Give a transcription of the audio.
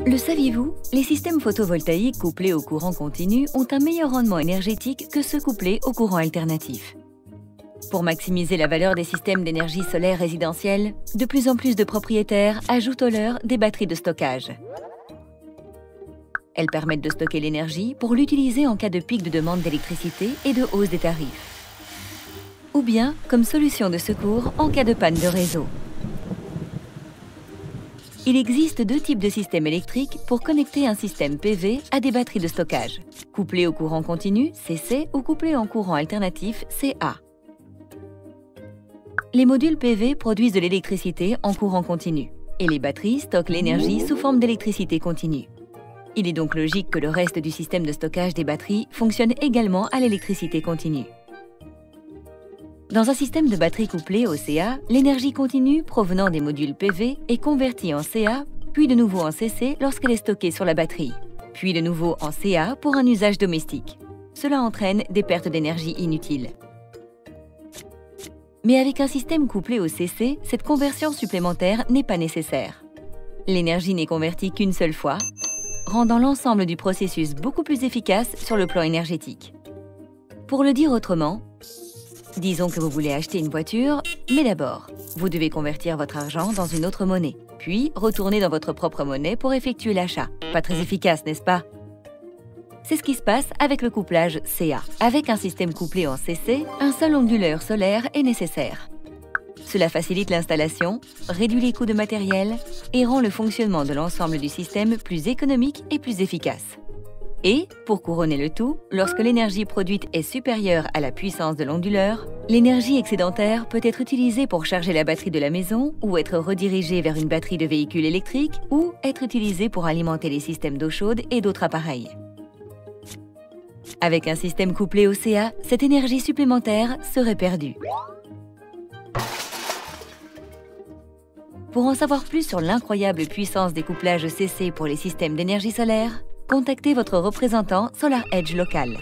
Le saviez-vous? Les systèmes photovoltaïques couplés au courant continu ont un meilleur rendement énergétique que ceux couplés au courant alternatif. Pour maximiser la valeur des systèmes d'énergie solaire résidentielle, de plus en plus de propriétaires ajoutent au leur des batteries de stockage. Elles permettent de stocker l'énergie pour l'utiliser en cas de pic de demande d'électricité et de hausse des tarifs. Ou bien comme solution de secours en cas de panne de réseau. Il existe deux types de systèmes électriques pour connecter un système PV à des batteries de stockage, couplé au courant continu, CC, ou couplé en courant alternatif, CA. Les modules PV produisent de l'électricité en courant continu, et les batteries stockent l'énergie sous forme d'électricité continue. Il est donc logique que le reste du système de stockage des batteries fonctionne également à l'électricité continue. Dans un système de batterie couplée au CA, l'énergie continue provenant des modules PV est convertie en CA, puis de nouveau en CC lorsqu'elle est stockée sur la batterie, puis de nouveau en CA pour un usage domestique. Cela entraîne des pertes d'énergie inutiles. Mais avec un système couplé au CC, cette conversion supplémentaire n'est pas nécessaire. L'énergie n'est convertie qu'une seule fois, rendant l'ensemble du processus beaucoup plus efficace sur le plan énergétique. Pour le dire autrement, disons que vous voulez acheter une voiture, mais d'abord, vous devez convertir votre argent dans une autre monnaie, puis retourner dans votre propre monnaie pour effectuer l'achat. Pas très efficace, n'est-ce pas? C'est ce qui se passe avec le couplage CA. Avec un système couplé en CC, un seul onduleur solaire est nécessaire. Cela facilite l'installation, réduit les coûts de matériel et rend le fonctionnement de l'ensemble du système plus économique et plus efficace. Et, pour couronner le tout, lorsque l'énergie produite est supérieure à la puissance de l'onduleur, l'énergie excédentaire peut être utilisée pour charger la batterie de la maison ou être redirigée vers une batterie de véhicule électrique ou être utilisée pour alimenter les systèmes d'eau chaude et d'autres appareils. Avec un système couplé au CA, cette énergie supplémentaire serait perdue. Pour en savoir plus sur l'incroyable puissance des couplages CC pour les systèmes d'énergie solaire, contactez votre représentant SolarEdge local.